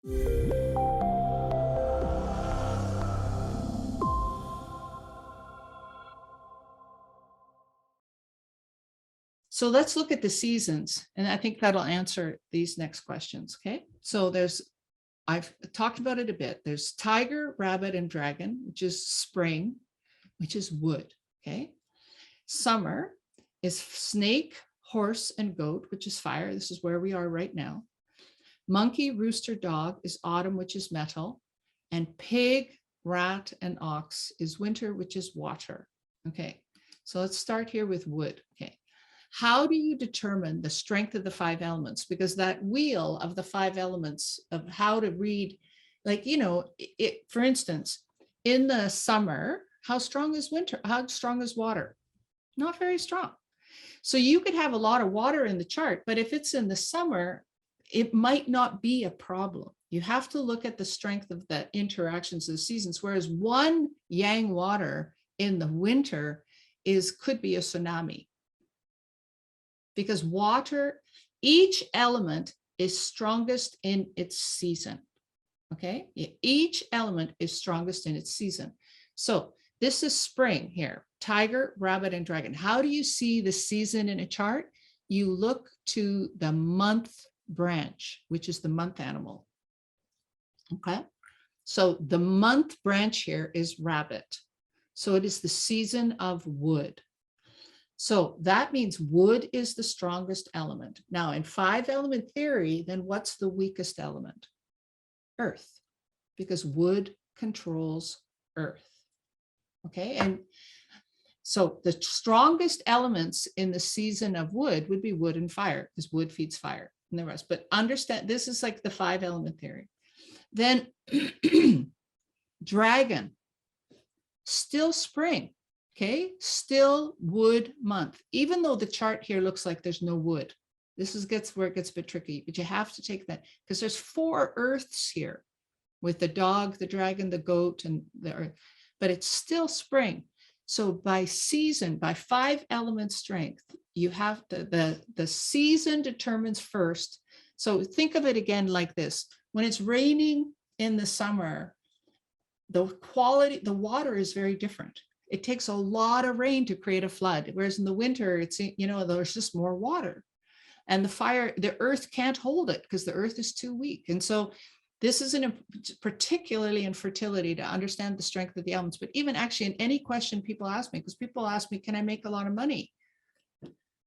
So let's look at the seasons, and I think that'll answer these next questions. Okay, so I've talked about it a bit. There's tiger, rabbit, and dragon, which is spring, which is wood. Okay, summer is snake, horse, and goat, which is fire. This is where we are right now. Monkey, rooster, dog is autumn, which is metal. And pig, rat, and ox is winter, which is water. Okay, so let's start here with wood. Okay, how do you determine the strength of the five elements? Because that wheel of the five elements of how to read, like, for instance, in the summer, how strong is winter? How strong is water? Not very strong. So you could have a lot of water in the chart, but if it's in the summer, it might not be a problem. You have to look at the strength of the interactions of the seasons, whereas one yang water in the winter could be a tsunami. Because water, each element is strongest in its season. Okay, each element is strongest in its season. So this is spring here, tiger, rabbit, and dragon. How do you see the season in a chart? You look to the month branch, which is the month animal. Okay, so the month branch here is rabbit. So it is the season of wood. So that means wood is the strongest element. Now in 5-element theory, then what's the weakest element? Earth, because wood controls earth. Okay, and so the strongest elements in the season of wood would be wood and fire, because wood feeds fire and the rest. But understand, this is like the 5-element theory. Then dragon, still spring. Okay, still wood month, even though the chart here looks like there's no wood. This gets where it gets a bit tricky, but you have to take that because there's 4 earths here with the dog, the dragon, the goat, and the earth, but it's still spring. So by season, by 5-element strength, you have the season determines first. So think of it again like this. When it's raining in the summer, the quality, the water is very different. It takes a lot of rain to create a flood, whereas in the winter, it's, there's just more water. And the earth can't hold it because the earth is too weak. And so this is particularly in fertility to understand the strength of the elements, but even actually in any question people ask me, because people ask me, can I make a lot of money?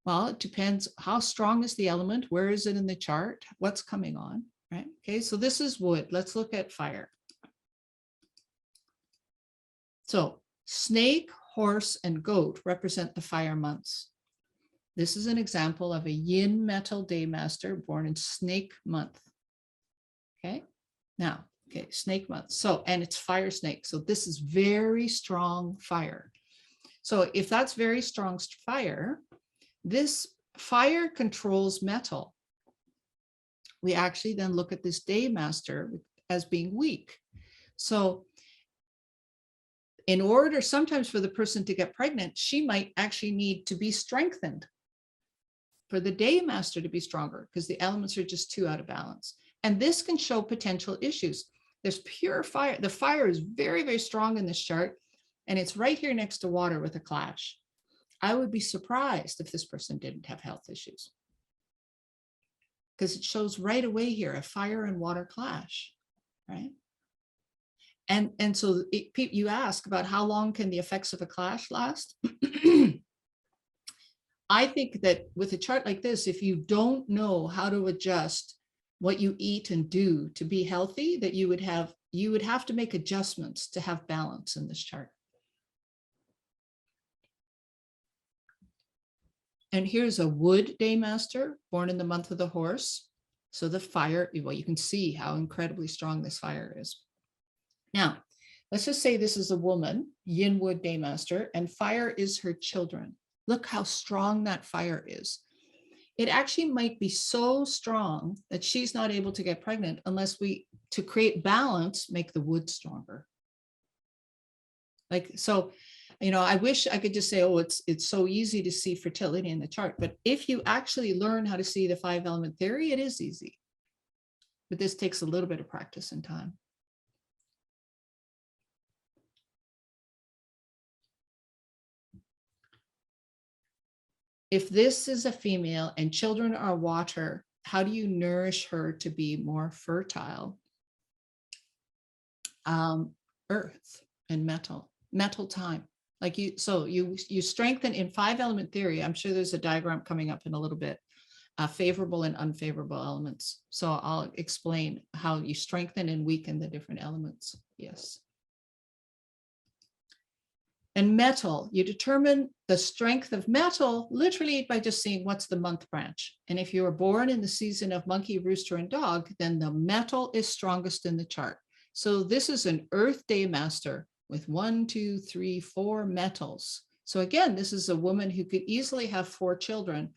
Well, it depends. How strong is the element? Where is it in the chart? What's coming on, right? Okay, so this is wood. Let's look at fire. So snake, horse, and goat represent the fire months. This is an example of a yin metal day master born in snake month. Okay, now, okay, snake month. So, and it's fire snake. So this is very strong fire. So if that's very strong fire, this fire controls metal. We actually then look at this day master as being weak. So in order sometimes for the person to get pregnant, she might actually need to be strengthened for the day master to be stronger because the elements are just too out of balance. And this can show potential issues. There's pure fire. The fire is very, very strong in this chart, and it's right here next to water with a clash. I would be surprised if this person didn't have health issues because it shows right away here a fire and water clash, right? And so you ask about how long can the effects of a clash last? I think that with a chart like this, if you don't know how to adjust what you eat and do to be healthy, that you would have to make adjustments to have balance in this chart. And here's a wood day master born in the month of the horse. So the fire, well, you can see how incredibly strong this fire is. Now, let's just say this is a woman, yin wood day master, and fire is her children. Look how strong that fire is. It actually might be so strong that she's not able to get pregnant unless we, to create balance, make the wood stronger. Like, so, I wish I could just say, oh, it's so easy to see fertility in the chart. But if you actually learn how to see the 5-element theory, it is easy. but this takes a little bit of practice and time. If this is a female and children are water, how do you nourish her to be more fertile? Earth and metal time. Like you strengthen in 5-element theory. I'm sure there's a diagram coming up in a little bit, favorable and unfavorable elements. So I'll explain how you strengthen and weaken the different elements. Yes. And metal, you determine the strength of metal literally by just seeing what's the month branch. And if you were born in the season of monkey, rooster, and dog, then the metal is strongest in the chart. So this is an Earth Day Master with 1, 2, 3, 4 metals. So again, this is a woman who could easily have 4 children,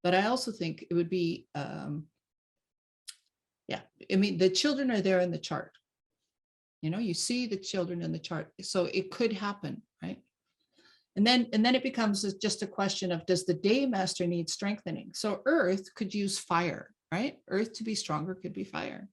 but I also think it would be, yeah, I mean, the children are there in the chart. You know, you see the children in the chart, so it could happen, right? And then it becomes just a question of, does the day master need strengthening? So Earth could use fire, right? Earth to be stronger could be fire.